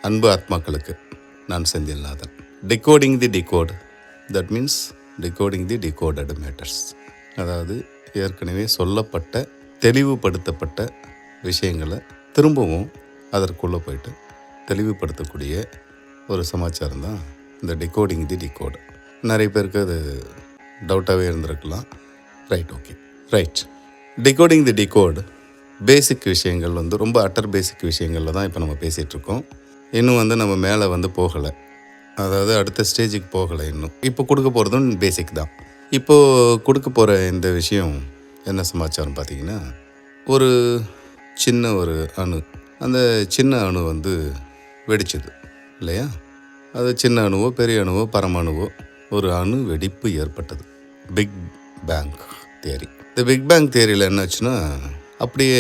அன்பு ஆத்மாக்களுக்கு நான் Senthilnathan. Decoding the decode, that means decoding the decoded matters. அதாவது ஏற்கனவே சொல்லப்பட்ட தெளிவுபடுத்தப்பட்ட விஷயங்களை திரும்பவும் அதற்குள்ளே போயிட்டு தெளிவுபடுத்தக்கூடிய ஒரு சமாச்சாரம் தான் இந்த டிகோடிங் தி டிகோடு. நிறைய பேருக்கு அது டவுட்டாகவே இருந்திருக்கலாம். ரைட். டிகோடிங் தி டிகோடு பேசிக் விஷயங்கள் ரொம்ப அட்டர் பேசிக் விஷயங்களில் தான் இப்போ நம்ம பேசிகிட்ருக்கோம். இன்னும் நம்ம மேலே போகலை, அதாவது அடுத்த ஸ்டேஜுக்கு போகலை. இன்னும் இப்போ கொடுக்க போகிறதும் பேசிக் தான். இப்போது கொடுக்க போகிற இந்த விஷயம் என்ன சமாச்சாரம் பார்த்திங்கன்னா, ஒரு சின்ன ஒரு அணு, அந்த சின்ன அணு வெடிச்சது இல்லையா? அது சின்ன அணுவோ பெரிய அணுவோ பரமாணுவோ ஒரு அணு வெடிப்பு ஏற்பட்டது. Big bang theory. இந்த பிக் பேங் தியரியில் என்னாச்சுன்னா, அப்படியே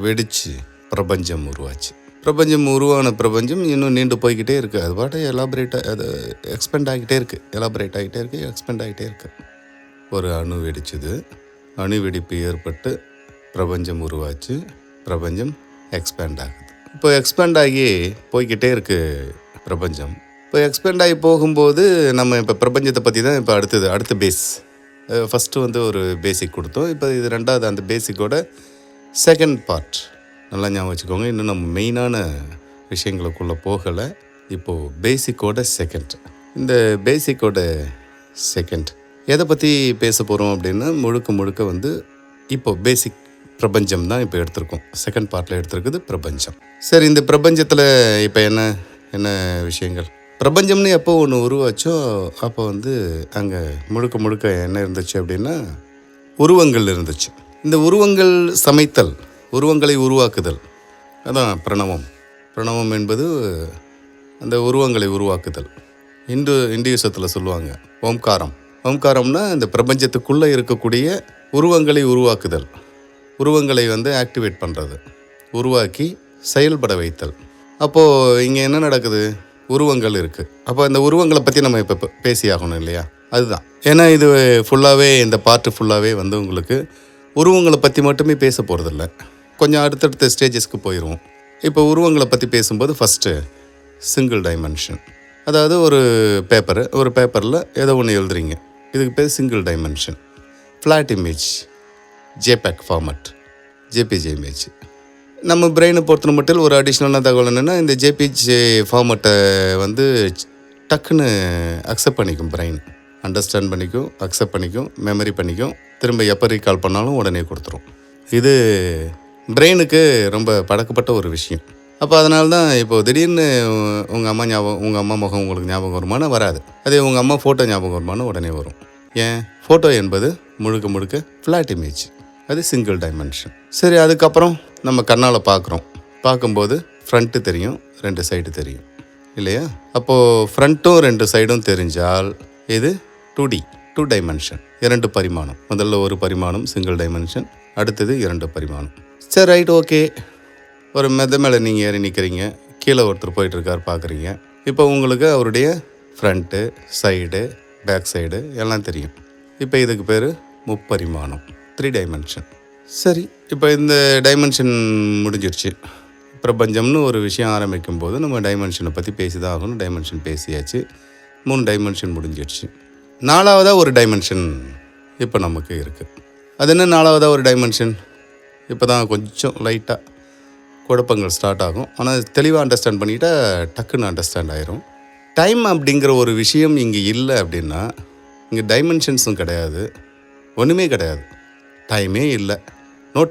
வெடித்து பிரபஞ்சம் உருவாச்சு. பிரபஞ்சம் உருவான பிரபஞ்சம் இன்னும் நீண்டு போய்கிட்டே இருக்குது. அது பாட்டு அது எக்ஸ்பெண்ட் ஆகிட்டே இருக்குது. ஒரு அணு வெடிச்சது, அணு வெடிப்பு ஏற்பட்டு பிரபஞ்சம் உருவாச்சு, பிரபஞ்சம் எக்ஸ்பேண்ட் ஆகுது. இப்போ எக்ஸ்பேண்ட் ஆகி போய்கிட்டே இருக்குது பிரபஞ்சம். இப்போ எக்ஸ்பேண்ட் ஆகி போகும்போது நம்ம இப்போ பிரபஞ்சத்தை பற்றி தான் இப்போ அடுத்த பேஸ். ஃபஸ்ட்டு ஒரு பேசிக் கொடுத்தோம். இப்போ இது ரெண்டாவது அந்த பேசிக்கோட செகண்ட் பார்ட். நல்லா ஞாபகம் வச்சுக்கோங்க. இன்னும் நம்ம மெயினான விஷயங்களுக்குள்ளே போகலை. இப்போது பேசிக்கோட செகண்ட். இந்த பேசிக்கோட செகண்ட் எதை பற்றி பேச போகிறோம் அப்படின்னா, முழுக்க இப்போது பேசிக் பிரபஞ்சம் தான் இப்போ எடுத்திருக்கோம். செகண்ட் பார்ட்டில் எடுத்திருக்குது பிரபஞ்சம். சரி, இந்த பிரபஞ்சத்தில் இப்போ என்ன விஷயங்கள்? பிரபஞ்சம்னு எப்போ ஒன்று உருவாச்சோ அப்போ அங்கே முழுக்க என்ன இருந்துச்சு அப்படின்னா, உருவங்கள் இருந்துச்சு. இந்த உருவங்கள் சமைத்தல், உருவங்களை உருவாக்குதல், அதான் பிரணவம் என்பது அந்த உருவங்களை உருவாக்குதல். இண்டியூசத்தில் சொல்லுவாங்க ஓம்காரம்னா இந்த பிரபஞ்சத்துக்குள்ளே இருக்கக்கூடிய உருவங்களை உருவாக்குதல், உருவங்களை ஆக்டிவேட் பண்ணுறது, உருவாக்கி செயல்பட வைத்தல். அப்போது இங்கே என்ன நடக்குது? உருவங்கள் இருக்குது. அப்போ இந்த உருவங்களை பற்றி நம்ம இப்போ பேசியாகணும் இல்லையா? அதுதான். ஏன்னா இது ஃபுல்லாகவே, இந்த பார்ட்டு ஃபுல்லாகவே உங்களுக்கு உருவங்களை பற்றி மட்டுமே பேச போகிறதில்ல. கொஞ்சம் அடுத்தடுத்த ஸ்டேஜஸ்க்கு போயிடுவோம். இப்போ உருவங்களை பற்றி பேசும்போது ஃபஸ்ட்டு சிங்கிள் டைமென்ஷன். அதாவது ஒரு பேப்பரில் ஏதோ ஒன்று எழுதுறீங்க, இதுக்கு பேர் single dimension. Flat image, JPEG format, JPJ image. நம்ம பிரெயினை பொறுத்த மட்டும் ஒரு அடிஷ்னலான தகவல் என்னென்னா, இந்த ஜேபிஜே ஃபார்மட்டை டக்குன்னு அக்செப்ட் பண்ணிக்கும் பிரெயின். அண்டர்ஸ்டாண்ட் பண்ணிக்கும், அக்செப்ட் பண்ணிக்கும், மெமரி பண்ணிக்கும், திரும்ப எப்போ ரீகால் பண்ணாலும் உடனே கொடுத்துரும். இது பிரெயினுக்கு ரொம்ப பழக்கப்பட்ட ஒரு விஷயம். அப்போ அதனால தான் இப்போது திடீர்னு உங்கள் அம்மா முகம் உங்களுக்கு ஞாபகம் வருமானம் வராது. அதே உங்கள் அம்மா ஃபோட்டோ ஞாபகம் வருமானம் உடனே வரும். ஏன்? ஃபோட்டோ என்பது முழுக்க ஃப்ளாட் இமேஜ், அது சிங்கிள் டைமென்ஷன். சரி, அதுக்கப்புறம் நம்ம கண்ணால் பார்க்கும்போது ஃப்ரண்ட்டு தெரியும், 2 சைடு தெரியும் இல்லையா? அப்போது ஃப்ரண்ட்டும் 2 சைடும் தெரிஞ்சால் இது 2D, 2 டைமென்ஷன், 2 பரிமாணம். முதல்ல ஒரு பரிமாணம் சிங்கிள் டைமென்ஷன், அடுத்தது 2 பரிமாணம். சரி, ரைட், ஓகே. ஒரு மேலே நீங்கள் ஏறி நிற்கிறீங்க, கீழே ஒருத்தர் போயிட்டுருக்கார் பார்க்குறீங்க. இப்போ உங்களுக்கு அவருடைய ஃப்ரண்ட்டு, சைடு, பேக் சைடு எல்லாம் தெரியும். இப்போ இதுக்கு பேர் முப்பரிமாணம், 3 டைமென்ஷன். சரி, இப்போ இந்த டைமென்ஷன் முடிஞ்சிருச்சு. பிரபஞ்சம்னு ஒரு விஷயம் ஆரம்பிக்கும் போது நம்ம டைமென்ஷனை பற்றி பேசி தான் ஆகணும். டைமென்ஷன் பேசியாச்சு, 3 டைமென்ஷன் முடிஞ்சிடுச்சு. 4வதாக ஒரு டைமென்ஷன் இப்போ நமக்கு இருக்குது. அது என்ன 4வதாக ஒரு டைமென்ஷன்? இப்போ தான் கொஞ்சம் லைட்டாக குழப்பங்கள் ஸ்டார்ட் ஆகும். ஆனால் தெளிவாக அண்டர்ஸ்டாண்ட் பண்ணிக்கிட்டால் டக்குன்னு அண்டர்ஸ்டாண்ட் ஆயிரும். டைம் அப்படிங்கிற ஒரு விஷயம் இங்கே இல்லை அப்படின்னா, இங்கே டைமென்ஷன்ஸும் கிடையாது, ஒன்றுமே கிடையாது. டைமே இல்லை, நோ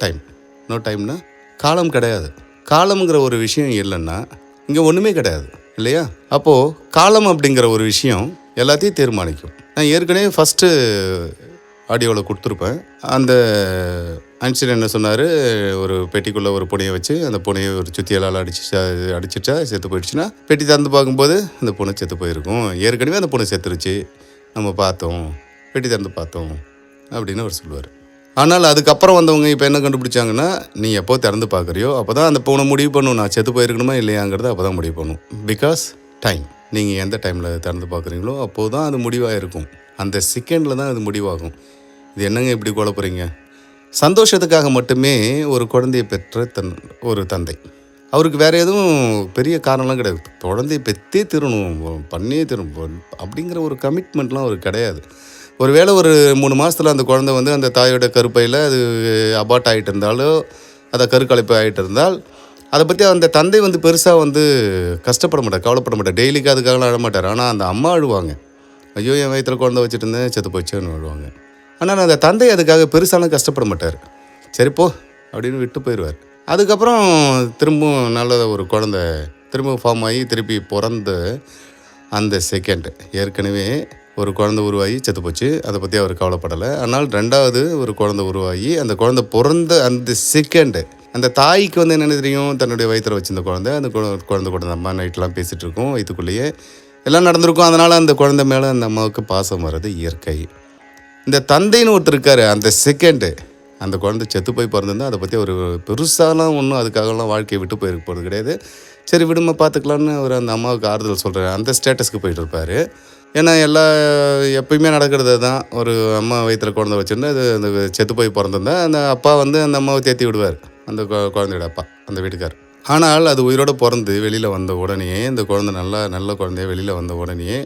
டைம்னா காலம் கிடையாது. காலம்ங்கிற ஒரு விஷயம் இல்லைன்னா இங்கே ஒன்றுமே கிடையாது இல்லையா? அப்போது காலம் அப்படிங்கிற ஒரு விஷயம் எல்லாத்தையும் தீர்மானிக்கும். நான் ஏற்கனவே ஃபஸ்ட்டு ஆடியோவில் கொடுத்துருப்பேன். அந்த ஐன்ஸ்டைன் என்ன சொன்னார்? ஒரு பெட்டிக்குள்ளே ஒரு பூனையை வச்சு, அந்த பூனையை ஒரு சுத்தியலால் அடிச்சிட்டா செத்து போயிடுச்சுன்னா, பெட்டி திறந்து பார்க்கும்போது அந்த பூனை செத்து போயிருக்கும். ஏற்கனவே அந்த பூனை செத்துருச்சு, நம்ம பார்த்தோம், பெட்டி திறந்து பார்த்தோம் அப்படின்னு அவர் சொல்லுவார். ஆனால் அதுக்கப்புறம் வந்தவங்க இப்போ என்ன கண்டுபிடிச்சாங்கன்னா, நீ எப்போ திறந்து பார்க்குறியோ அப்போ தான் அந்த பூனை முடிவு பண்ணும் நான் செத்து போயிருக்கணுமா இல்லையாங்கிறத அப்போ தான் முடிவு பண்ணும். பிகாஸ் டைம், நீங்கள் எந்த டைமில் திறந்து பார்க்குறீங்களோ அப்போது தான் அது முடிவாக இருக்கும். அந்த செகண்டில் தான் அது முடிவாகும். இது என்னங்க இப்படி குழப்புறீங்க? சந்தோஷத்துக்காக மட்டுமே ஒரு குழந்தையை பெற்ற ஒரு தந்தை, அவருக்கு வேறு எதுவும் பெரிய காரணம்லாம் கிடையாது. குழந்தைய பெற்றே தீரணும், பண்ணியே தீரணும் அப்படிங்கிற ஒரு கமிட்மெண்ட்லாம் அவருக்கு கிடையாது. ஒரு வேளை ஒரு 3 மாதத்தில் அந்த குழந்தை வந்து அந்த தாயோட கருப்பையில் அது அபார்ட் ஆகிட்டு இருந்தாலோ, அதை கருக்கலைப்பு ஆகிட்டு இருந்தால், அதை பற்றி அந்த தந்தை வந்து பெருசாக வந்து கஷ்டப்பட மாட்டார், கவலைப்பட மாட்டார். டெய்லிக்கு அதுக்காகலாம் அழ மாட்டார். ஆனால் அந்த அம்மா அழுவாங்க. ஐயோ என் வயிற்றில் குழந்தை வச்சுட்டு இருந்தேன், செத்து போச்சுன்னு அழுவாங்க. ஆனால் அந்த தந்தை அதுக்காக பெருசாலாம் கஷ்டப்பட மாட்டார். சரிப்போ அப்படின்னு விட்டு போயிடுவார். அதுக்கப்புறம் திரும்பவும் நல்ல ஒரு குழந்தை திரும்பவும் ஃபார்ம் ஆகி திருப்பி பிறந்த அந்த செகண்ட் ஏற்கனவே ஒரு குழந்தை உருவாகி செத்து போச்சு, அதை பற்றி அவர் கவலைப்படலை. ஆனால் 2வது ஒரு குழந்தை உருவாகி அந்த குழந்தை பிறந்த அந்த செகண்டு அந்த தாய்க்கு வந்து என்ன தெரியும், தன்னுடைய வயிற்றில் வச்சிருந்த குழந்தை அந்த குழந்தை கூட அந்த அம்மா நைட்லாம் பேசிகிட்டு இருக்கும், வயிற்றுக்குள்ளேயே எல்லாம் நடந்திருக்கும். அதனால் அந்த குழந்தை மேலே அந்த அம்மாவுக்கு பாசம் வர்றது இயற்கை. இந்த தந்தைன்னு ஒருத்தர் இருக்கார், அந்த செகண்டு அந்த குழந்தை செத்து போய் பிறந்திருந்தால் அதை பற்றி ஒரு பெருசாலாம் ஒன்றும் அதுக்காகலாம் வாழ்க்கையை விட்டு போயிருக்க போகிறது கிடையாது. சரி விடுமா பார்த்துக்கலான்னு அவர் அந்த அம்மாவுக்கு ஆறுதல் சொல்கிறார். அந்த ஸ்டேட்டஸ்க்கு போயிட்டு இருப்பார். ஏன்னா எப்பயுமே நடக்கிறது தான். ஒரு அம்மா வயிற்றில் குழந்தை வச்சுருந்தா அது அந்த செத்து போய் பிறந்திருந்தா அந்த அப்பா வந்து அந்த அம்மாவை தேற்றி விடுவார், அந்த குழந்தையோட அப்பா, அந்த வீட்டுக்கார். ஆனால் அது உயிரோடு பிறந்து வெளியில் வந்த உடனே இந்த குழந்தை நல்ல குழந்தைய வெளியில் வந்த உடனே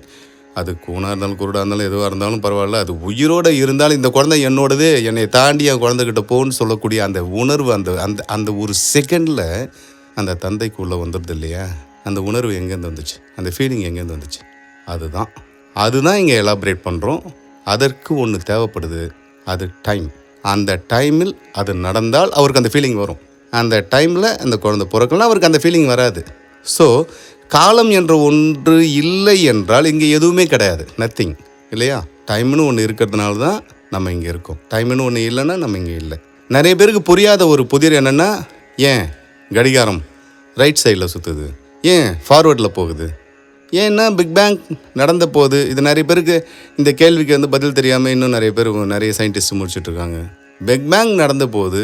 அது கூனாக இருந்தாலும் குருடாக இருந்தாலும் எதுவாக இருந்தாலும் பரவாயில்ல, அது உயிரோடு இருந்தாலும் இந்த குழந்தை என்னோடது, என்னை தாண்டி என் குழந்தைகிட்ட போன்னு சொல்லக்கூடிய அந்த உணர்வு அந்த அந்த அந்த ஒரு செகண்டில் அந்த தந்தைக்குள்ளே வந்துடுது இல்லையா? அந்த உணர்வு எங்கேருந்து வந்துச்சு, அந்த ஃபீலிங் எங்கேருந்து வந்துச்சு, அதுதான் இங்கே எலாபரேட் பண்ணுறோம். அதற்கு ஒன்று தேவைப்படுது, அது டைம். அந்த டைமில் அது நடந்தால் அவருக்கு அந்த ஃபீலிங் வரும். அந்த டைமில் அந்த குழந்தை பிறக்கலாம், அவருக்கு அந்த ஃபீலிங் வராது. ஸோ காலம் என்ற ஒன்று இல்லை என்றால் இங்கே எதுவுமே கிடையாது, நத்திங் இல்லையா? டைம்னு ஒன்று இருக்கிறதுனால தான் நம்ம இங்கே இருக்கோம். டைம்னு ஒன்று இல்லைன்னா நம்ம இங்கே இல்லை. நிறைய பேருக்கு புரியாத ஒரு புதிர் என்னென்னா, ஏன் கடிகாரம் ரைட் சைடில் சுற்றுது, ஏன் ஃபார்வேர்டில் போகுது, ஏன்னா பிக் பேங் நடந்த போது. இது நிறைய பேருக்கு இந்த கேள்விக்கு வந்து பதில் தெரியாமல் இன்னும் நிறைய சயின்டிஸ்ட் முடிச்சுட்ருக்காங்க. பிக் பேங் நடந்த போது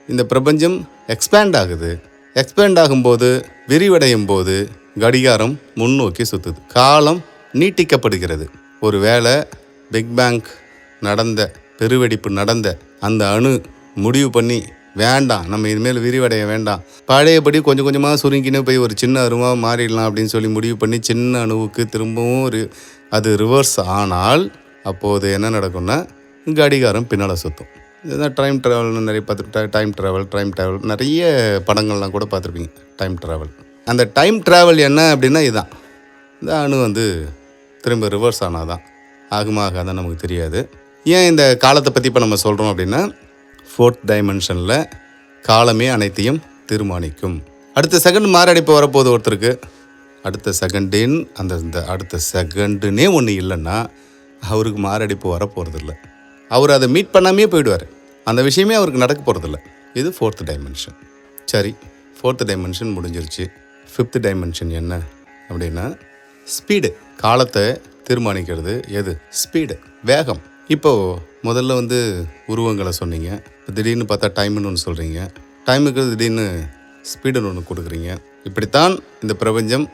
இந்த பிரபஞ்சம் எக்ஸ்பேண்ட் ஆகுது. எக்ஸ்பேண்ட் ஆகும்போது விரிவடையும் போது கடிகாரம் முன்னோக்கி சுற்றுது, காலம் நீட்டிக்கப்படுகிறது. ஒரு வேளை பிக் பேங் நடந்த பெருவெடிப்பு நடந்த அந்த அணு முடிவு பண்ணி வேண்டாம், நம்ம இனிமேல் விரிவடைய வேண்டாம், பழையபடி கொஞ்சம் கொஞ்சமாக சுருங்கின்னு போய் ஒரு சின்ன அணுவாக மாறிடலாம் அப்படின்னு சொல்லி முடிவு பண்ணி சின்ன அணுவுக்கு திரும்பவும் அது ரிவர்ஸ் ஆனால் அப்போது என்ன நடக்கும்னா கடிகாரம் பின்னால் சுற்றும். இதுதான் டைம் ட்ராவல்னு நிறைய பார்த்துட்டு டைம் ட்ராவல் நிறைய படங்கள்லாம் கூட பார்த்துருப்பீங்க. டைம் ட்ராவல், அந்த டைம் ட்ராவல் என்ன அப்படின்னா இதுதான். இந்த அணு வந்து திரும்ப ரிவர்ஸ் ஆனால் தான் ஆகுமா ஆகாதான் நமக்கு தெரியாது. ஏன் இந்த காலத்தை பற்றி இப்போ நம்ம சொல்கிறோம் அப்படின்னா, 4th டைமென்ஷனில் காலமே அனைத்தையும் தீர்மானிக்கும். அடுத்த செகண்ட் மாரடைப்பு வரப்போகுது ஒருத்தருக்கு. அடுத்த செகண்டின் இந்த அடுத்த செகண்டுனே ஒன்று இல்லைன்னா அவருக்கு மாரடைப்பு வரப்போகிறது இல்லை. அவர் அதை மீட் பண்ணாமே போயிடுவார். அந்த விஷயமே அவருக்கு நடக்க போகிறதில்ல. இது 4th டைமென்ஷன். சரி, 4th டைமென்ஷன் முடிஞ்சிருச்சு. 5th டைமென்ஷன் என்ன அப்படின்னா ஸ்பீடு. காலத்தை தீர்மானிக்கிறது எது? ஸ்பீடு, வேகம். இப்போது முதல்ல வந்து உருவங்களை சொன்னீங்க, திடீர்னு பார்த்தா டைம்னு ஒன்று சொல்கிறீங்க, டைமுக்கு திடீர்னு ஸ்பீடுன்னு ஒன்று கொடுக்குறீங்க. இப்படித்தான் இந்த பிரபஞ்சம்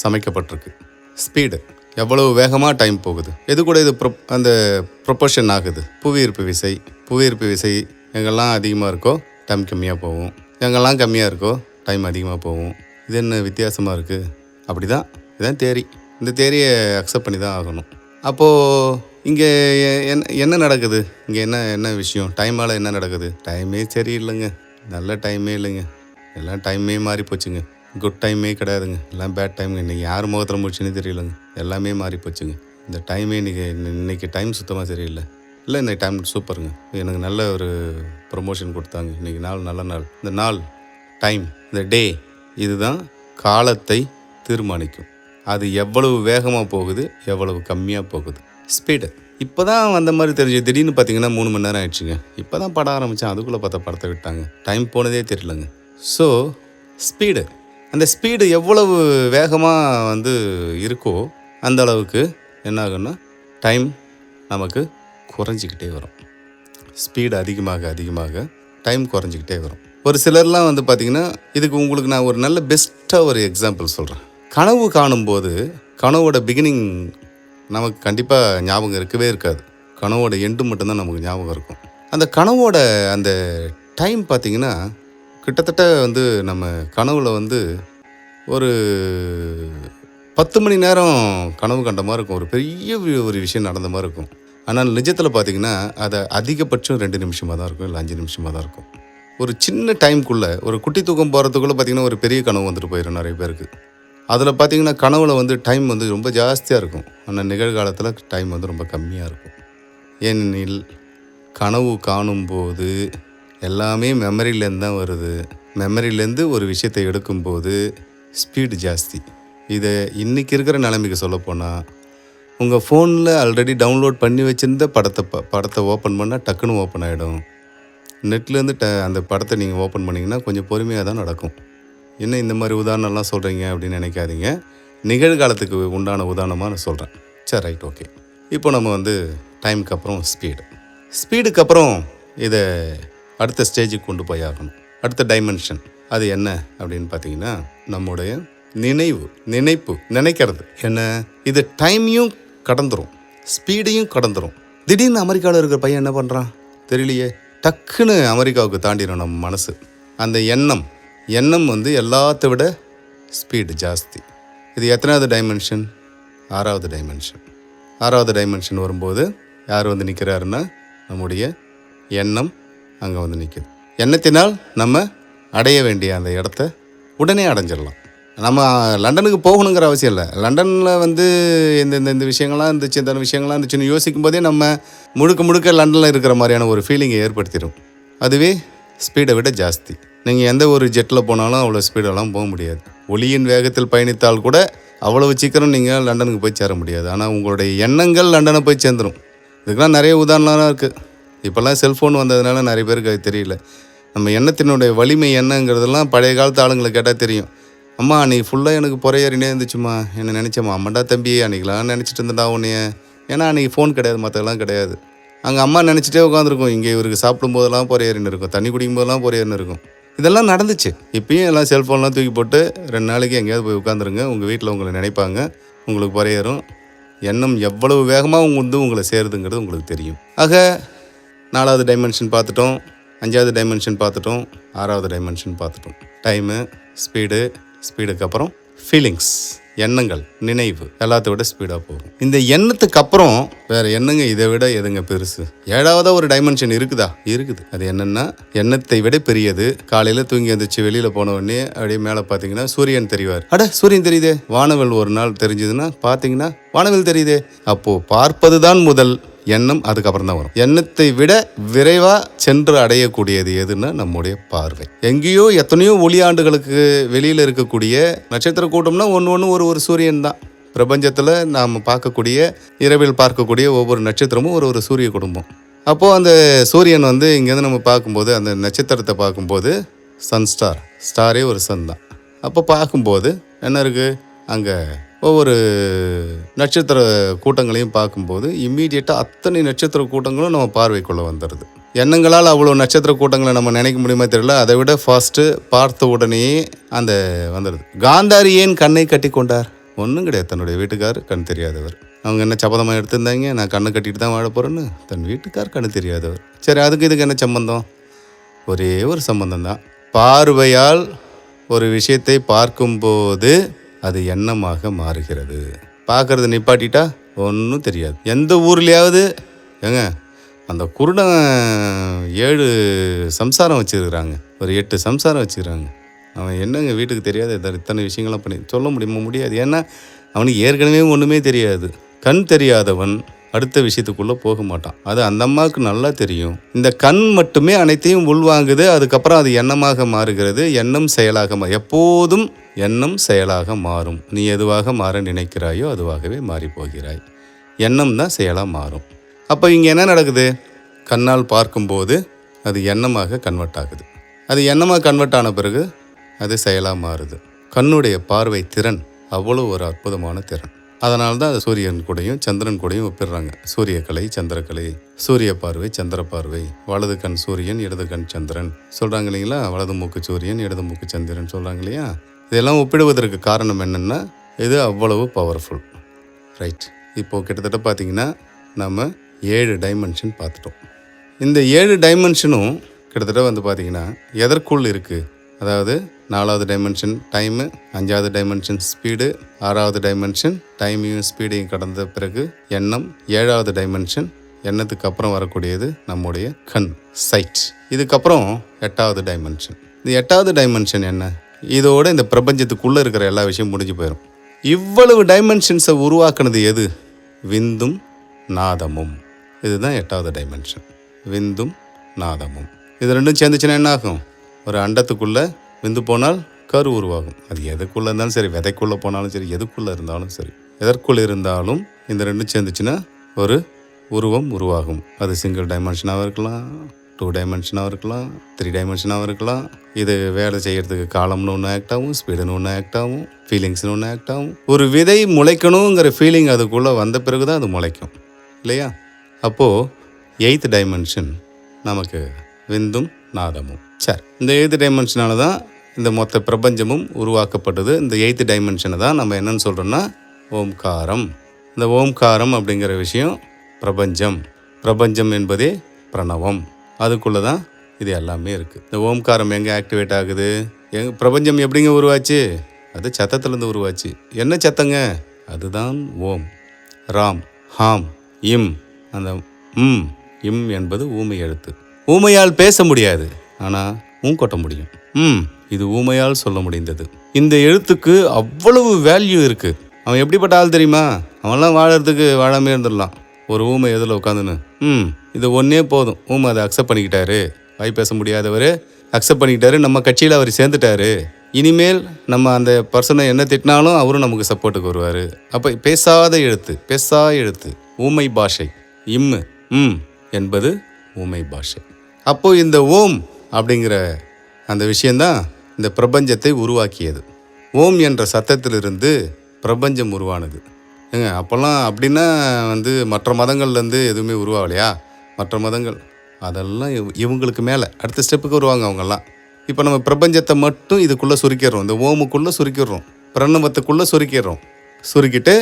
சமைக்கப்பட்டிருக்கு. ஸ்பீடு, எவ்வளவு வேகமாக டைம் போகுது, எது கூட இது அந்த ப்ரொபோர்ஷன் ஆகுது. புவியீர்ப்பு விசை எங்கெல்லாம் அதிகமாக இருக்கோ டைம் கம்மியாக போகும், எங்கெல்லாம் கம்மியாக இருக்கோ டைம் அதிகமாக போகும். இது என்ன வித்தியாசமாக இருக்குது? அப்படி தான், இதுதான் தேரி. இந்த தேரியை அக்செப்ட் பண்ணி தான் ஆகணும். அப்போது இங்கே என்ன நடக்குது? இங்கே என்ன விஷயம்? டைமால் என்ன நடக்குது? டைமே சரியில்லைங்க, நல்ல டைமே இல்லைங்க, எல்லாம் டைமே மாறி போச்சுங்க, குட் டைமே கிடையாதுங்க, எல்லாம் பேட் டைமுங்க, இன்றைக்கி யார் முகத்தில் முடிச்சுன்னு தெரியலங்க, எல்லாமே மாறி போச்சுங்க. இந்த டைமே இன்றைக்கி டைம் சுத்தமாக சரியில்லை. இல்லை, இன்றைக்கி டைம் சூப்பருங்க, எனக்கு நல்ல ஒரு ப்ரொமோஷன் கொடுத்தாங்க, இன்றைக்கி நாள் நல்ல நாள். இந்த நாள், டைம், இந்த டே, இதுதான் காலத்தை தீர்மானிக்கும். அது எவ்வளவு வேகமாக போகுது, எவ்வளவு கம்மியாக போகுது, ஸ்பீடு. இப்போ தான் அந்த மாதிரி தெரிஞ்சு. திடீர்னு பார்த்தீங்கன்னா 3 மணி நேரம் ஆயிடுச்சுங்க. இப்போ தான் படம் ஆரம்பித்தேன், அதுக்குள்ளே பார்த்தா படத்தை விட்டாங்க, டைம் போனதே தெரியலங்க. ஸோ ஸ்பீடு, அந்த ஸ்பீடு எவ்வளவு வேகமாக வந்து இருக்கோ அந்த அளவுக்கு என்ன ஆகுன்னா டைம் நமக்கு குறைஞ்சிக்கிட்டே வரும். ஸ்பீடு அதிகமாக டைம் குறைஞ்சிக்கிட்டே வரும். ஒரு சிலர்லாம் வந்து பார்த்திங்கன்னா, இதுக்கு உங்களுக்கு நான் ஒரு நல்ல பெஸ்ட்டாக ஒரு எக்ஸாம்பிள் சொல்கிறேன். கனவு காணும்போது கனவோட பிகினிங் நமக்கு கண்டிப்பாக ஞாபகம் இருக்கவே இருக்காது. கனவோட எண்டு மட்டும்தான் நமக்கு ஞாபகம் இருக்கும். அந்த கனவோட அந்த டைம் பார்த்திங்கன்னா கிட்டத்தட்ட வந்து நம்ம கனவுல வந்து ஒரு 10 மணி நேரம் கனவு கண்ட மாதிரி இருக்கும். ஒரு பெரிய ஒரு விஷயம் நடந்த மாதிரி இருக்கும். ஆனால் நிஜத்தில் பார்த்தீங்கன்னா அது அதிகபட்சம் 2 நிமிஷமாக தான் இருக்கும், இல்லை 5 நிமிஷமாக தான் இருக்கும். ஒரு சின்ன டைம்குள்ளே ஒரு குட்டி தூக்கம் போகிறதுக்குள்ளே பார்த்தீங்கன்னா ஒரு பெரிய கனவு வந்துட்டு போயிடும் நிறைய பேருக்கு. அதில் பார்த்தீங்கன்னா கனவுல வந்து டைம் வந்து ரொம்ப ஜாஸ்தியாக இருக்கும். ஆனால் நிகழ்காலத்தில் டைம் வந்து ரொம்ப கம்மியாக இருக்கும். ஏனெனில் கனவு காணும்போது எல்லாமே மெமரியிலேருந்து தான் வருது. மெமரியிலேருந்து ஒரு விஷயத்தை எடுக்கும்போது ஸ்பீடு ஜாஸ்தி. இதை இன்றைக்கி இருக்கிற நிலைமைக்கு சொல்லப்போனால் உங்கள் ஃபோனில் ஆல்ரெடி டவுன்லோட் பண்ணி வச்சுருந்த படத்தை ஓப்பன் பண்ணால் டக்குன்னு ஓப்பன் ஆகிடும். நெட்லேருந்து அந்த படத்தை நீங்கள் ஓப்பன் பண்ணிங்கன்னா கொஞ்சம் பொறுமையாக தான் நடக்கும். என்ன இந்த மாதிரி உதாரணம்லாம் சொல்கிறீங்க அப்படின்னு நினைக்காதீங்க. நிகழ்காலத்துக்கு உண்டான உதாரணமாக நான் சொல்கிறேன். சரி, ரைட், ஓகே. இப்போ நம்ம வந்து டைமுக்கு அப்புறம் ஸ்பீடுக்கு அப்புறம் இதை அடுத்த ஸ்டேஜுக்கு கொண்டு போய் ஆகணும். அடுத்த டைமென்ஷன் அது என்ன அப்படின்னு பார்த்தீங்கன்னா நம்முடைய நினைக்கிறது என்ன. இது டைமையும் கடந்துரும், ஸ்பீடையும் கடந்துரும். திடீர்னு அமெரிக்காவில் இருக்கிற பையன் என்ன பண்ணுறான் தெரியலையே, டக்குன்னு அமெரிக்காவுக்கு தாண்டிடும் நம்ம மனசு. அந்த எண்ணம் வந்து எல்லாத்த விட ஸ்பீடு ஜாஸ்தி. இது எத்தனாவது டைமென்ஷன்? 6வது டைமென்ஷன். 6வது டைமென்ஷன் வரும்போது யார் வந்து நிற்கிறாருன்னா நம்முடைய எண்ணம் அங்கே வந்து நிற்குது. எண்ணத்தினால் நம்ம அடைய வேண்டிய அந்த இடத்த உடனே அடைஞ்சிடலாம். நம்ம லண்டனுக்கு போகணுங்கிற அவசியம் இல்லை. லண்டனில் வந்து இந்த விஷயங்கள்லாம் இருந்துச்சு, இந்த விஷயங்கள்லாம் இருந்துச்சுன்னு யோசிக்கும் போதே நம்ம முழுக்க லண்டனில் இருக்கிற மாதிரியான ஒரு ஃபீலிங்கை ஏற்படுத்திடும். அதுவே ஸ்பீடை விட ஜாஸ்தி. நீங்கள் எந்த ஒரு ஜெட்டில் போனாலும் அவ்வளோ ஸ்பீடெல்லாம் போக முடியாது. ஒளியின் வேகத்தில் பயணித்தால் கூட அவ்வளவு சீக்கிரம் நீங்கள் லண்டனுக்கு போய் சேர முடியாது. ஆனால் உங்களுடைய எண்ணங்கள் லண்டனை போய் சேர்ந்துடும். இதுக்கெல்லாம் நிறைய உதாரணம்லாம் இருக்குது. இப்போல்லாம் செல்ஃபோன் வந்ததுனால நிறைய பேருக்கு அது தெரியல. நம்ம எண்ணத்தினுடைய வலிமை என்னங்கிறதெல்லாம் பழைய காலத்து ஆளுங்களை கேட்டால் தெரியும். அம்மா அன்றைக்கி ஃபுல்லாக எனக்கு புறையறினே இருந்துச்சுமா, என்ன நினச்சம்மா, அம்மாண்டா தம்பி அன்றைக்கெலாம் நினச்சிட்டு இருந்தேன்டா உன்னைய. ஏன்னா அன்றைக்கி ஃபோன் கிடையாது, மற்றதெல்லாம் கிடையாது. அங்கே அம்மா நினச்சிட்டே உட்காந்துருக்கும். இங்கே இவருக்கு சாப்பிடும் போதெல்லாம் புறையறின்னு இருக்கும், தண்ணி குடிக்கும் போதெல்லாம் புறையறின்னு இருக்கும். இதெல்லாம் நடந்துச்சு. இப்பயும் எல்லாம் செல்ஃபோன்லாம் தூக்கி போட்டு 2 நாளைக்கு எங்கேயாவது போய் உட்காந்துருங்க. உங்கள் வீட்டில் உங்களை நினைப்பாங்க, உங்களுக்கு புறையறும். எண்ணம் எவ்வளவு வேகமாக உங்களை சேருதுங்கிறது உங்களுக்கு தெரியும். ஆக 4வது டைமென்ஷன் பார்த்துட்டோம், 5வது டைமென்ஷன் பார்த்துட்டோம், 6வது டைமென்ஷன் பார்த்துட்டோம். டைமு, ஸ்பீடுக்கு அப்புறம் ஃபீலிங்ஸ், எண்ணங்கள், நினைவு எல்லாத்த விட ஸ்பீடாக போகும். இந்த எண்ணத்துக்கு அப்புறம் வேறு என்னங்க இதை விட எதுங்க பெருசு? 7வது ஒரு டைமென்ஷன் இருக்குது. அது என்னென்னா எண்ணத்தை விட பெரியது. காலையில் தூங்கி வந்துச்சு, வெளியில் போன உடனே அப்படியே மேலே பார்த்தீங்கன்னா சூரியன் தெரிவார். சூரியன் தெரியுதே. வானவில் ஒரு நாள் தெரிஞ்சதுன்னா பார்த்தீங்கன்னா வானவில் தெரியுதே. அப்போது பார்ப்பது தான் முதல், எண்ணம் அதுக்கப்புறம் தான் வரும். எண்ணத்தை விட விரைவாக சென்று அடையக்கூடியது எதுன்னா நம்முடைய பார்வை. எங்கேயோ எத்தனையோ ஒளியாண்டுகளுக்கு வெளியில் இருக்கக்கூடிய நட்சத்திர கூட்டம்னா ஒன்று ஒரு சூரியன் தான். பிரபஞ்சத்தில் நாம் பார்க்கக்கூடிய, இரவில் பார்க்கக்கூடிய ஒவ்வொரு நட்சத்திரமும் ஒரு சூரிய குடும்பம். அப்போது அந்த சூரியன் வந்து இங்கேருந்து நம்ம பார்க்கும்போது, அந்த நட்சத்திரத்தை பார்க்கும்போது ஸ்டாரே ஒரு சன் தான். அப்போ பார்க்கும்போது என்ன இருக்குது, அங்கே ஒவ்வொரு நட்சத்திர கூட்டங்களையும் பார்க்கும்போது இம்மீடியட்டாக அத்தனை நட்சத்திர கூட்டங்களும் நம்ம பார்வைக்குள்ளே வந்துடுது. எண்ணங்களால் அவ்வளோ நட்சத்திர கூட்டங்களை நம்ம நினைக்க முடியுமா தெரியல. அதை விட ஃபாஸ்ட்டு பார்த்த உடனே அந்த வந்துடுது. காந்தாரி ஏன் கண்ணை கட்டி கொண்டார்? ஒன்றும் கிடையாது, தன்னுடைய வீட்டுக்கார் கண் தெரியாதவர். அவங்க என்ன சபதமாக எடுத்திருந்தாங்க, நான் கண்ணை கட்டிட்டு தான் வாழ போகிறேன்னு. தன் வீட்டுக்கார் கண் தெரியாதவர். சரி, இதுக்கு என்ன சம்பந்தம்? ஒரே ஒரு சம்பந்தம் தான். பார்வையால் ஒரு விஷயத்தை பார்க்கும்போது அது எண்ணமாக மாறுகிறது. பார்க்கறது நிப்பாட்டிட்டா ஒன்றும் தெரியாது. எந்த ஊர்லேயாவது அந்த குருடன் 7 சம்சாரம் வச்சுருக்கிறாங்க, ஒரு 8 சம்சாரம் வச்சுக்கிறாங்க. அவன் என்னங்க வீட்டுக்கு தெரியாது இத்தனை விஷயங்கள்லாம் பண்ணி சொல்ல முடியாது. ஏன்னா அவனுக்கு ஏற்கனவே ஒன்றுமே தெரியாது. கண் தெரியாதவன் அடுத்த விஷயத்துக்குள்ளே போக மாட்டான். அது அந்த அம்மாவுக்கு நல்லா தெரியும். இந்த கண் மட்டுமே அனைத்தையும் உள்வாங்குது. அதுக்கப்புறம் அது எண்ணமாக மாறுகிறது. எண்ணம் செயலாக எப்போதும் எண்ணம் செயலாக மாறும். நீ எதுவாக மாற நினைக்கிறாயோ அதுவாகவே மாறி போகிறாய். எண்ணம் தான் செயலாக மாறும். அப்போ இங்கே என்ன நடக்குது? கண்ணால் பார்க்கும்போது அது எண்ணமாக கன்வெர்ட் ஆகுது. அது எண்ணமாக கன்வெர்ட் ஆன பிறகு அது செயலாக மாறுது. கண்ணுடைய பார்வை திறன் அவ்வளோ ஒரு அற்புதமான திறன். அதனால தான் அது சூரியன் கூடயும் சந்திரன் கூடயும் ஒப்பிடுறாங்க. சூரியக்கலை, சந்திரக்கலை. சூரிய பார்வை, சந்திர பார்வை. வலது கண் சூரியன், இடது கண் சந்திரன் சொல்கிறாங்க இல்லைங்களா? வலது மூக்கு சூரியன், இடது மூக்கு சந்திரன் சொல்கிறாங்க இல்லையா? இதெல்லாம் ஒப்பிடுவதற்கு காரணம் என்னென்னா இது அவ்வளவு பவர்ஃபுல். ரைட். இப்போது கிட்டத்தட்ட பார்த்திங்கன்னா நம்ம 7 டைமென்ஷன் பார்த்துட்டோம். இந்த 7 டைமென்ஷனும் கிட்டத்தட்ட வந்து பார்த்திங்கன்னா எதற்குள் இருக்குது, அதாவது 4வது டைமென்ஷன் டைமு, 5வது டைமென்ஷன் ஸ்பீடு, 6வது டைமென்ஷன் டைமையும் ஸ்பீடையும் கடந்த பிறகு எண்ணம், 7வது டைமென்ஷன் எண்ணத்துக்கு அப்புறம் வரக்கூடியது நம்முடைய கண் சைட், இதுக்கப்புறம் 8வது டைமென்ஷன். இந்த 8வது டைமென்ஷன் என்ன, இதோட இந்த பிரபஞ்சத்துக்குள்ளே இருக்கிற எல்லா விஷயம் முடிஞ்சு போயிடும். இவ்வளவு டைமென்ஷன்ஸை உருவாக்குனது எது, விந்தும் நாதமும். இதுதான் 8வது டைமென்ஷன், விந்தும் நாதமும். இது ரெண்டும் சேர்ந்துச்சுன்னா என்ன ஆகும், ஒரு அண்டத்துக்குள்ளே விந்து போனால் கரு உருவாகும். அது எதுக்குள்ளே இருந்தாலும் சரி, விதைக்குள்ளே போனாலும் சரி, எதுக்குள்ளே இருந்தாலும் சரி, எதற்குள்ளே இருந்தாலும் இந்த ரெண்டும் சேர்ந்துச்சுன்னா ஒரு உருவம் உருவாகும். அது சிங்கிள் டைமென்ஷனாகவும் இருக்கலாம், 2 டைமென்ஷனாகவும் இருக்கலாம், 3 டைமென்ஷனாகவும் இருக்கலாம். இது வேலை செய்கிறதுக்கு காலம்னு ஒன்று ஆக்ட் ஆகும், ஸ்பீடுன்னு ஒன்று ஆக்ட் ஆகும், ஃபீலிங்ஸ்னு ஒன்று ஆக்ட் ஆகும். ஒரு விதை முளைக்கணுங்கிற ஃபீலிங் அதுக்குள்ளே வந்த பிறகு தான் அது முளைக்கும் இல்லையா? அப்போது 8th டைமென்ஷன் நமக்கு விந்தும் நாதமும். சரி, இந்த 8th டைமென்ஷனால தான் இந்த மொத்த பிரபஞ்சமும் உருவாக்கப்பட்டது. இந்த 8th டைமென்ஷனை தான் நம்ம என்னன்னு சொல்கிறோன்னா ஓம்காரம். இந்த ஓம்காரம் அப்படிங்கிற விஷயம் பிரபஞ்சம், பிரபஞ்சம் என்பதே பிரணவம், அதுக்குள்ளே தான் இது எல்லாமே இருக்குது. இந்த ஓம்காரம் எங்கே ஆக்டிவேட் ஆகுது, பிரபஞ்சம் எப்படிங்க உருவாச்சு, அது சத்தத்துலேருந்து உருவாச்சு. என்ன சத்தங்க, அதுதான் ஓம். ராம், ஹாம், இம். அந்த இம் என்பது ஊமை எழுத்து. ஊமையால் பேச முடியாது, ஆனால் கொட்ட முடியும். இது ஊமையால் சொல்ல முடிந்தது. இந்த எழுத்துக்கு அவ்வளவு வேல்யூ இருக்குது. அவன் எப்படிப்பட்ட ஆள் தெரியுமா, அவன்லாம் வாழறதுக்கு வாழாமே இருந்துடலாம். ஒரு ஊமை எதில் உட்காந்துன்னு இது ஒன்றே போதும், ஊமை அதை அக்செப்ட் பண்ணிக்கிட்டாரு. வாய் பேச முடியாதவர் அக்செப்ட் பண்ணிக்கிட்டாரு, நம்ம கட்சியில் அவர் சேர்ந்துட்டாரு. இனிமேல் நம்ம அந்த பர்சனை என்ன திட்டினாலும் அவரும் நமக்கு சப்போர்ட்டுக்கு வருவார். அப்போ பேசாத எழுத்து, பேசா எழுத்து, ஊமை பாஷை. என்பது ஊமை பாஷை. அப்போது இந்த ஓம் அப்படிங்கிற அந்த விஷயந்தான் இந்த பிரபஞ்சத்தை உருவாக்கியது. ஓம் என்ற சத்தத்திலிருந்து பிரபஞ்சம் உருவானது. ஏங்க அப்போல்லாம் அப்படின்னா மற்ற மதங்கள்லேருந்து எதுவுமே உருவாகலையா? மற்ற மதங்கள் அதெல்லாம் இவங்களுக்கு மேலே அடுத்த ஸ்டெப்புக்கு வருவாங்க அவங்கெல்லாம். இப்போ நம்ம பிரபஞ்சத்தை மட்டும் இதுக்குள்ளே சுருக்கிடுறோம், இந்த ஓமுக்குள்ளே சுருக்கிடுறோம், பிரணவத்துக்குள்ளே சுருக்கிடுறோம். சுருக்கிட்டு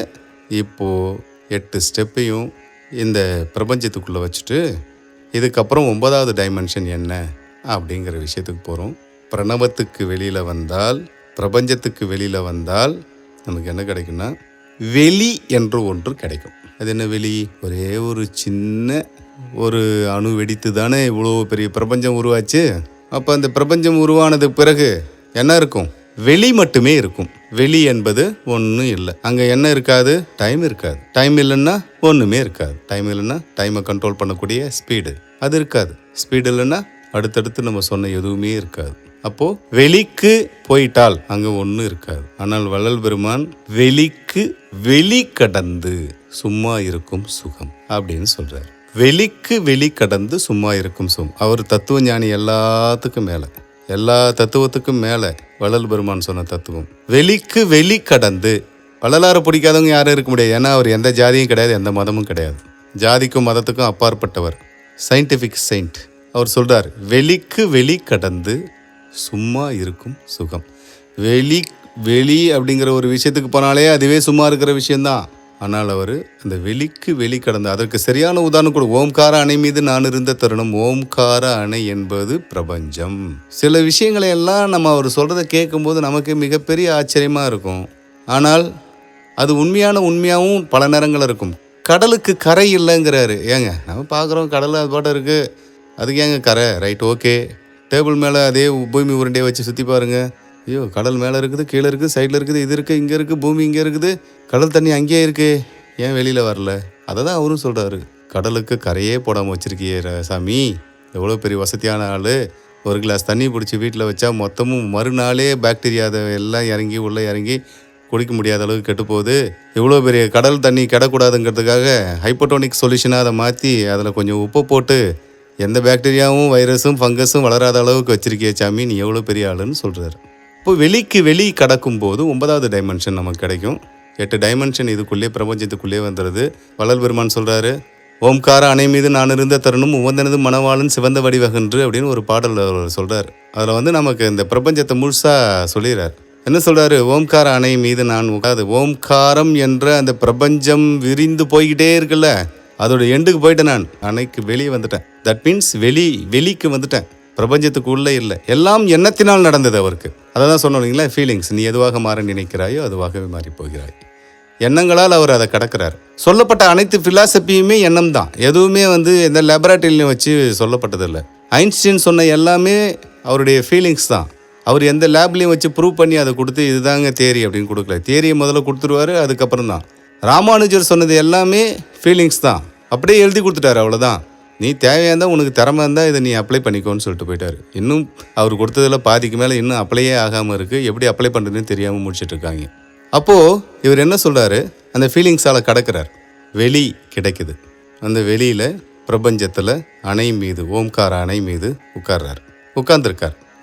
இப்போது 8 ஸ்டெப்பையும் இந்த பிரபஞ்சத்துக்குள்ளே வச்சுட்டு இதுக்கப்புறம் 9வது டைமென்ஷன் என்ன அப்படிங்கிற விஷயத்துக்கு போகிறோம். பிரணவத்துக்கு வெளியில் வந்தால், பிரபஞ்சத்துக்கு வெளியில் வந்தால் நமக்கு என்ன கிடைக்குன்னா வெளி என்று ஒன்று கிடைக்கும். அது என்ன வெளி? ஒரே ஒரு சின்ன ஒரு அணு வெடித்து தானே இவ்வளோ பெரிய பிரபஞ்சம் உருவாச்சு. அப்போ அந்த பிரபஞ்சம் உருவானது பிறகு என்ன இருக்கும்? வெளி மட்டுமே இருக்கும். வெளி என்பது ஒன்றும் இல்லை. அங்கே என்ன இருக்காது? டைம் இருக்காது. டைம் இல்லைன்னா ஒன்றுமே இருக்காது. டைம் இல்லைன்னா டைமை கண்ட்ரோல் பண்ணக்கூடிய ஸ்பீடு அது இருக்காது. ஸ்பீடு இல்லைன்னா அடுத்தடுத்து நம்ம சொன்ன எதுவுமே இருக்காது. அப்போ வெளிக்கு போயிட்டால் அங்கே ஒன்றும் இருக்காது. ஆனால் வள்ளல் பெருமான் வெளிக்கு வெளி கடந்து சும்மா இருக்கும் சுகம் அப்படின்னு சொல்றாரு. வெளிக்கு வெளி கடந்து சும்மா இருக்கும் சுகம். அவர் தத்துவ ஞானி, எல்லாத்துக்கும் மேலே, எல்லா தத்துவத்துக்கும் மேலே வள்ளல் பெருமான் சொன்ன தத்துவம். வெளிக்கு வெளி கடந்து. வள்ளலாரை பிடிக்காதவங்க யாரும் இருக்க முடியாது. ஏன்னா அவர் எந்த ஜாதியும் கிடையாது, எந்த மதமும் கிடையாது. ஜாதிக்கும் மதத்துக்கும் அப்பாற்பட்டவர், சயின்டிஃபிக் செயின்ட். அவர் சொல்றார், வெளிக்கு வெளி கடந்து சும்மா இருக்கும் சுகம். வெளி அப்படிங்கிற ஒரு விஷயத்துக்கு போனாலே அதுவே சும்மா இருக்கிற விஷயம்தான். ஆனால் அவர் அந்த வெளிக்கு வெளி கடந்து, அதற்கு சரியான உதாரணம் கூட ஓம்கார அணை மீது நான் இருந்த தருணம். ஓம்கார அணை என்பது பிரபஞ்சம். சில விஷயங்களை எல்லாம் நம்ம அவர் சொல்கிறத கேட்கும்போது நமக்கு மிகப்பெரிய ஆச்சரியமாக இருக்கும். ஆனால் அது உண்மையாகவும் பல நேரங்கள் இருக்கும். கடலுக்கு கரை இல்லைங்கிறாரு. ஏங்க நம்ம பார்க்குறோம் கடல் அது பாட்டு இருக்குது, அதுக்கு ஏங்க கரை? Right, okay. டேபிள் மேலே அதே பூமி உருண்டையை வச்சு சுற்றி பாருங்கள். ஐயோ, கடல் மேலே இருக்குது, கீழே இருக்குது, சைடில் இருக்குது, இது இருக்குது, இங்கே இருக்குது, பூமி இங்கே இருக்குது, கடல் தண்ணி அங்கேயே இருக்குது, ஏன் வெளியில் வரல? அதை தான் அவரும் சொல்கிறாரு. கடலுக்கு கரையே போடாமல் வச்சுருக்கியே சாமி, எவ்வளோ பெரிய வசதியான ஆள். ஒரு கிளாஸ் தண்ணி பிடிச்சி வீட்டில் வச்சா மொத்தமும் மறுநாளே பாக்டீரியா அதை எல்லாம் இறங்கி உள்ளே இறங்கி குடிக்க முடியாத அளவுக்கு கெட்டு போகுது. இவ்வளோ பெரிய கடல் தண்ணி கெடக்கூடாதுங்கிறதுக்காக ஹைப்போட்டோனிக் சொல்யூஷனாக அதை மாற்றி அதில் கொஞ்சம் உப்பு போட்டு எந்த பாக்டீரியாவும் வைரஸும் ஃபங்கஸும் வளராத அளவுக்கு வச்சிருக்கிய சாமி, நீ எவ்வளோ பெரிய ஆளுன்னு சொல்கிறாரு. இப்போ வெளிக்கு வெளி கடக்கும் போது 9வது டைமென்ஷன் நமக்கு கிடைக்கும். 8 டைமென்ஷன் இதுக்குள்ளே பிரபஞ்சத்துக்குள்ளே வந்துடுது. வள்ளல் பெருமான் சொல்கிறாரு, ஓம்கார அணை மீது நான் இருந்த தருணம் உவந்தனது மணவாளன் சிவந்த வடிவகன்று அப்படின்னு ஒரு பாடல் சொல்கிறார். அதில் நமக்கு இந்த பிரபஞ்சத்தை முழுசாக சொல்லிடுறார். என்ன சொல்கிறாரு? ஓம்கார அணை மீது நான் உட்காது. ஓம்காரம் என்ற அந்த பிரபஞ்சம் விரிந்து போய்கிட்டே இருக்குல்ல, அதோட எண்டுக்கு போயிட்டேன். நான் அணைக்கு வெளியே வந்துட்டேன். தட் மீன்ஸ் வெளிக்கு வந்துட்டேன். பிரபஞ்சத்துக்குள்ளே இல்லை, எல்லாம் எண்ணத்தினால் நடந்தது அவருக்கு. அதை தான் சொன்னோம் இல்லைங்களா, ஃபீலிங்ஸ். நீ எதுவாக மாற நினைக்கிறாயோ அதுவாகவே மாறி போகிறாய். எண்ணங்களால் அவர் அதை கடக்கிறார். சொல்லப்பட்ட அனைத்து ஃபிலாசபியுமே எண்ணம் தான். எதுவுமே எந்த லேபரேட்டரியிலையும் வச்சு சொல்லப்பட்டதில்லை. ஐன்ஸ்டீன் சொன்ன எல்லாமே அவருடைய ஃபீலிங்ஸ் தான். அவர் எந்த லேப்லையும் வச்சு ப்ரூவ் பண்ணி அதை கொடுத்து இதுதாங்க தேரி அப்படின்னு கொடுக்கல. தேரியை முதல்ல கொடுத்துருவாரு, அதுக்கப்புறம் தான். ராமானுஜர் சொன்னது எல்லாமே ஃபீலிங்ஸ் தான், அப்படியே எழுதி கொடுத்துட்டாரு, அவ்வளோதான். நீ தேவையாக இருந்தால், உனக்கு திறமை இருந்தால் இதை நீ அப்ளை பண்ணிக்கோன்னு சொல்லிட்டு போயிட்டார். இன்னும் அவர் கொடுத்ததில் பாதிக்கு மேலே இன்னும் அப்ளையே ஆகாமல் இருக்குது. எப்படி அப்ளை பண்ணுறதுன்னு தெரியாமல் முடிச்சுட்டு இருக்காங்க. அப்போது இவர் என்ன சொல்கிறாரு, அந்த ஃபீலிங்ஸால் கடக்கிறார். வெளி கிடைக்குது. அந்த வெளியில் பிரபஞ்சத்தில் அணை மீது, ஓம்கார அணை மீது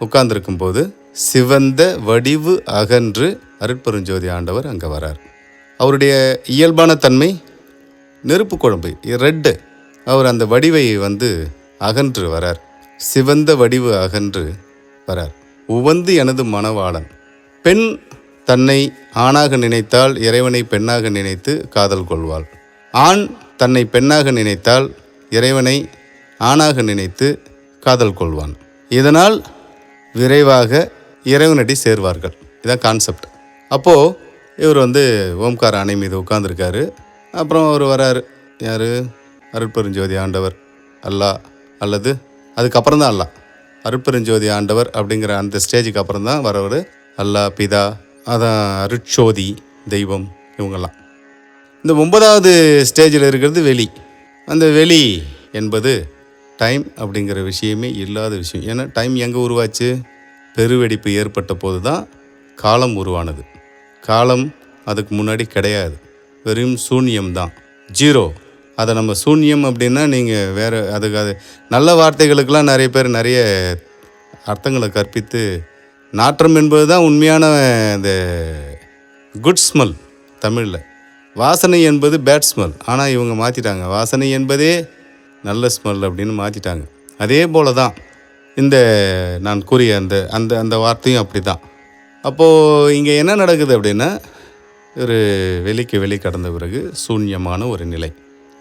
உட்கார்ந்துருக்கும் போது சிவந்த வடிவு அகன்று அருட்பெருஞ்சோதி ஆண்டவர் அங்கே வரார். அவருடைய இயல்பான தன்மை நெருப்பு குழம்பு, ரெட்டு. அவர் அந்த வடிவை அகன்று வரார். சிவந்த வடிவு அகன்று வரார். உவந்து எனது மணவாளன். பெண் தன்னை ஆணாக நினைத்தால் இறைவனை பெண்ணாக நினைத்து காதல் கொள்வாள். ஆண் தன்னை பெண்ணாக நினைத்தால் இறைவனை ஆணாக நினைத்து காதல் கொள்வான். இதனால் விரைவாக இறைவனடி சேர்வார்கள். இதான் கான்செப்ட். அப்போது இவர் ஓம்கார அணை மீது உட்கார்ந்துருக்காரு. அப்புறம் அவர் வராரு. யார்? அருட்பெருஞ்சோதி ஆண்டவர், அல்லாஹ். அல்லது அதுக்கப்புறம் தான் அல்லாஹ். அருட்பெருஞ்சோதி ஆண்டவர் அப்படிங்கிற அந்த ஸ்டேஜுக்கு அப்புறம் தான் வரவர் அல்லாஹ், பிதா, அதான் அருட்சோதி, தெய்வம், இவங்கெல்லாம். இந்த 9வது ஸ்டேஜில் இருக்கிறது வெளி. அந்த வெளி என்பது டைம் அப்படிங்கிற விஷயமே இல்லாத விஷயம். ஏன்னா டைம் எங்கே உருவாச்சு? பெருவெடிப்பு ஏற்பட்ட போது தான் காலம் உருவானது. காலம் அதுக்கு முன்னாடி கிடையாது, வெறும் சூன்யம்தான், ஜீரோ. அதை நம்ம சூன்யம் அப்படின்னா நீங்கள் வேறு அது நல்ல வார்த்தைகளுக்கெல்லாம் நிறைய பேர் நிறைய அர்த்தங்களை கற்பித்து, நாற்றம் என்பது தான் உண்மையான இந்த குட் ஸ்மெல் தமிழில். வாசனை என்பது பேட் ஸ்மெல். ஆனால் இவங்க மாற்றிட்டாங்க, வாசனை என்பதே நல்ல ஸ்மெல் அப்படின்னு மாற்றிட்டாங்க. அதே போல தான் இந்த நான் கூறிய அந்த அந்த அந்த வார்த்தையும் அப்படி தான். அப்போது இங்கே என்ன நடக்குது அப்படின்னா, ஒரு வெளிக்கு வெளி கடந்த பிறகு சூன்யமான ஒரு நிலை.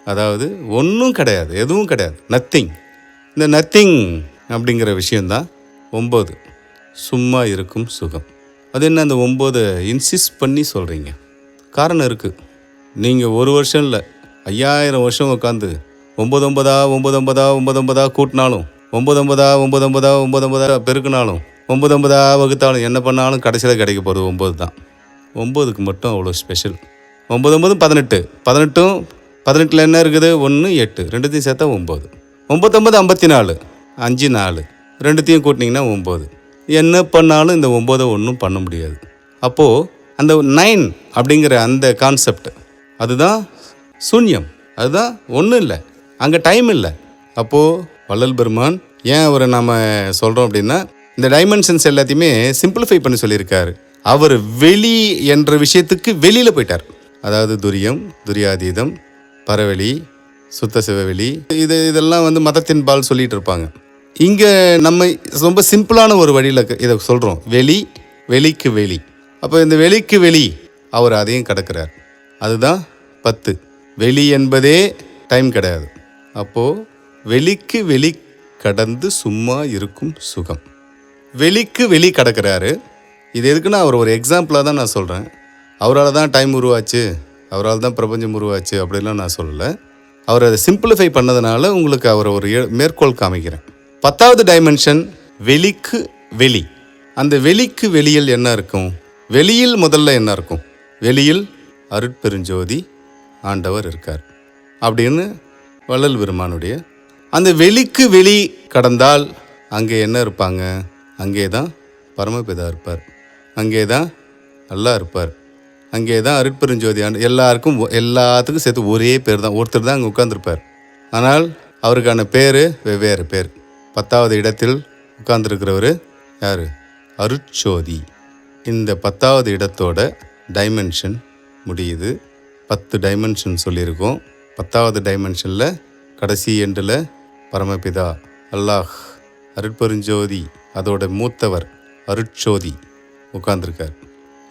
அதாவது ஒன்றும் கிடையாது, எதுவும் கிடையாது, நத்திங். இந்த நத்திங் அப்படிங்கிற விஷயந்தான் 9, சும்மா இருக்கும் சுகம். அது என்ன, அந்த 9 இன்சிஸ்ட் பண்ணி சொல்கிறீங்க? காரணம் இருக்குது. நீங்கள் ஒரு வருஷம் இல்லை, 5000 வருஷம் உட்காந்து 9 கூட்டினாலும், 9 பெருக்கினாலும், 9 வகுத்தாலும், என்ன பண்ணாலும் கடைசியில் கிடைக்க போகிறது 9 தான். 9க்கு மட்டும் அவ்வளோ ஸ்பெஷல். 9 18, 18ல் என்ன இருக்குது? 1 8, ரெண்டுத்தையும் சேர்த்தா 9. 9 54, 5 4, ரெண்டுத்தையும் கூட்டினீங்கன்னா 9. என்ன பண்ணாலும் இந்த 9 ஒன்றும் பண்ண முடியாது. அப்போது அந்த 9 அப்படிங்கிற அந்த கான்செப்ட், அதுதான் சூன்யம், அதுதான் ஒன்றும் இல்லை, அங்கே டைம் இல்லை. அப்போது வள்ளல் பெருமான் ஏன் அவரை நாம் சொல்கிறோம் அப்படின்னா, இந்த டைமென்ஷன்ஸ் எல்லாத்தையுமே சிம்பிளிஃபை பண்ணி சொல்லியிருக்காரு. அவர் வெளி என்ற விஷயத்துக்கு வெளியில் போயிட்டார். அதாவது துரியம், துரியாதீதம், பரவெளி, சுத்த சிவவெளி, இதெல்லாம் மதத்தின் பால் சொல்லிகிட்டு இருப்பாங்க. இங்கே நம்ம ரொம்ப சிம்பிளான ஒரு வழியில் இதை சொல்கிறோம், வெளிக்கு வெளி. அப்போ இந்த வெளிக்கு வெளி அவர் அதையும் கடக்கிறார். அதுதான் 10. வெளி என்பதே டைம் கிடையாது. அப்போது வெளிக்கு வெளி கடந்து சும்மா இருக்கும் சுகம். வெளிக்கு வெளி கடக்கிறாரு. இது எதுக்குன்னா, அவர் ஒரு எக்ஸாம்பிளாக தான் நான் சொல்கிறேன். அவரால் தான் டைம் உருவாச்சு, அவரால் தான் பிரபஞ்சம் உருவாச்சு அப்படின்லாம் நான் சொல்லலை. அவர் அதை சிம்பிளிஃபை பண்ணதுனால உங்களுக்கு அவரை ஒரு மேற்கோள் காமிக்கிறேன். 10வது டைமென்ஷன் வெளிக்கு வெளி. அந்த வெளிக்கு வெளியில் என்ன இருக்கும்? வெளியில் முதல்ல என்ன இருக்கும்? வெளியில் அருட்பெருஞ்சோதி ஆண்டவர் இருக்கார் அப்படின்னு வள்ளல் பெருமானுடைய. அந்த வெளிக்கு வெளி கடந்தால் அங்கே என்ன இருப்பாங்க? அங்கே தான் பரமபிதா இருப்பார், அங்கே தான் அல்லாஹ் இருப்பார், அங்கே தான் அருட்பெருஞ்சோதி எல்லாத்துக்கும் சேர்த்து ஒரே பேர் தான், ஒருத்தர் தான் அங்கே உட்கார்ந்துருப்பார். ஆனால் அவருக்கான பேர் வெவ்வேறு பேர். 10வது இடத்தில் உட்கார்ந்துருக்கிறவர் யார்? அருட்சோதி. இந்த 10வது இடத்தோட டைமென்ஷன் முடியுது. 10 டைமென்ஷன் சொல்லியிருக்கோம். 10வது டைமென்ஷனில் கடைசி எண்டில் பரமபிதா அல்லாஹ் அருட்பெருஞ்சோதி, அதோட மூத்தவர் அருட்சோதி உட்கார்ந்துருக்கார்.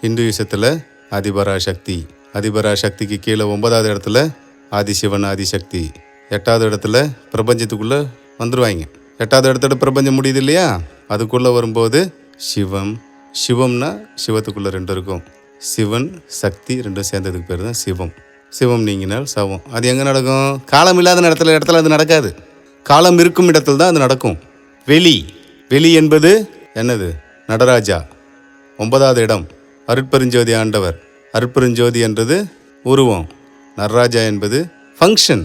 இந்துயிசத்தில் ஆதிபராசக்தி, ஆதிபராசக்திக்கு கீழே 9வது இடத்துல ஆதிசிவன், ஆதிசக்தி. 8வது இடத்துல பிரபஞ்சத்துக்குள்ளே வந்துடுவாங்க. 8வது இடத்தோட பிரபஞ்சம் முடியுது இல்லையா, அதுக்குள்ளே வரும்போது சிவம். சிவம்னா சிவத்துக்குள்ளே 2 இருக்கும். சிவன் சக்தி ரெண்டும் சேர்ந்ததுக்கு பேர் தான் சிவம். சிவம் நீங்கினால் சவம். அது எங்கே நடக்கும்? காலம் இல்லாத இடத்துல அது நடக்காது. காலம் இருக்கும் இடத்துல தான் அது நடக்கும். வெளி. வெளி என்பது என்னது? நடராஜா. 9வது இடம் அருட்பெருஞ்சோதி ஆண்டவர். அருட்பெருஞ்சோதி என்றது உருவம். நடராஜா என்பது ஃபங்க்ஷன்,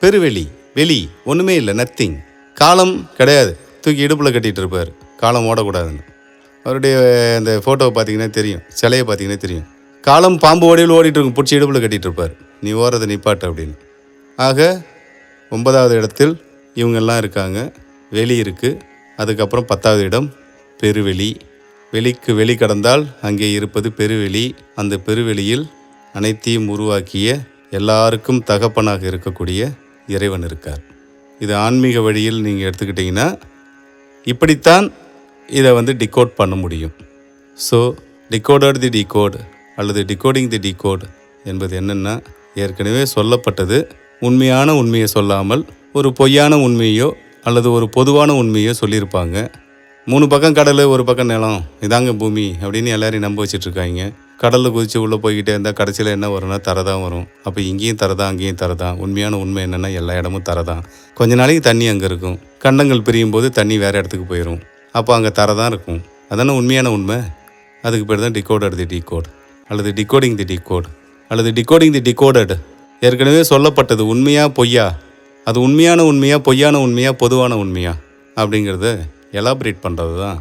பெருவெளி. வெளி ஒன்றுமே இல்லை, நத்திங். காலம் கிடையாது, தூக்கி இடுப்பில் கட்டிகிட்டு இருப்பார், காலம் ஓடக்கூடாதுன்னு. அவருடைய அந்த ஃபோட்டோவை பார்த்தீங்கன்னா தெரியும், சிலையை பார்த்தீங்கன்னா தெரியும். காலம் பாம்பு ஓடையில் ஓடிட்டு இருக்கும், பிடிச்சி இடுப்பில் கட்டிகிட்டு இருப்பார், நீ ஓரத்தை நிப்பாட்டு அப்படின்னு. ஆக 9வது இடத்தில் இவங்கெல்லாம் இருக்காங்க. வெளி இருக்குது. அதுக்கப்புறம் 10வது இடம் பெருவெளி. வெளிக்கு வெளி கடந்தால் அங்கே இருப்பது பெருவெளி. அந்த பெருவெளியில் அனைத்தையும் உருவாக்கிய எல்லாருக்கும் தகப்பனாக இருக்கக்கூடிய இறைவன் இருக்கார். இது ஆன்மீக வழியில் நீங்கள் எடுத்துக்கிட்டிங்கன்னா இப்படித்தான் இதை டிகோட் பண்ண முடியும். ஸோ டிகோடர் தி டிகோட் அல்லது டிகோடிங் தி டிகோட் என்பது என்னென்னா, ஏற்கனவே சொல்லப்பட்டது உண்மையான உண்மையை சொல்லாமல் ஒரு பொய்யான உண்மையோ அல்லது ஒரு பொதுவான உண்மையோ சொல்லியிருப்பாங்க. 3 பக்கம் கடல், ஒரு பக்கம் நிலம், இதாங்க பூமி அப்படின்னு எல்லாரையும் நம்ப வச்சிட்ருக்காங்க. கடலில் குதித்து உள்ளே போய்கிட்டே இருந்தால் கடைசியில் என்ன வரும்னா தரதான் வரும். அப்போ இங்கேயும் தரதான், அங்கேயும் தரதான். உண்மையான உண்மை என்னென்னா எல்லா இடமும் தரதான். கொஞ்ச நாளைக்கு தண்ணி அங்கே இருக்கும், கண்டங்கள் பிரியும் போது தண்ணி வேறு இடத்துக்கு போயிடும், அப்போ அங்கே தரதான் இருக்கும். அதானே உண்மையான உண்மை. அதுக்கு பேர் தான் டிகோடர் தி டிகோட் அல்லது டிகோடிங் தி டிகோட் அல்லது டிகோடிங் தி டிகோடட். ஏற்கனவே சொல்லப்பட்டது உண்மையா பொய்யா, அது உண்மையான உண்மையா பொய்யான உண்மையா பொதுவான உண்மையா அப்படிங்கிறத எலாபரேட் பண்ணுறது தான்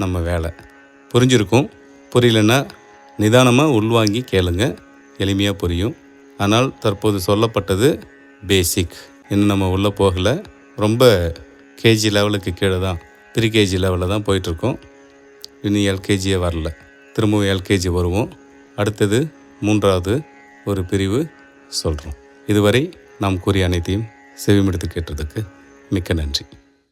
நம்ம வேலை. புரிஞ்சிருக்கும். புரியலன்னா நிதானமாக உள்வாங்கி கேளுங்க, எளிமையாக புரியும். ஆனால் தற்போது சொல்லப்பட்டது பேசிக். இன்னும் நம்ம உள்ளே போகலை. ரொம்ப கேஜி லெவலுக்கு கீழே தான், 3 கேஜி லெவலில் தான் போயிட்டுருக்கோம். இன்னும் எல்கேஜியே வரல. திரும்பவும் எல்கேஜி வருவோம். அடுத்தது 3வது ஒரு பிரிவு சொல்கிறோம். இதுவரை நாம் கூறிய அனைத்தையும் செவிமடுத்து கேட்டதுக்கு மிக்க நன்றி.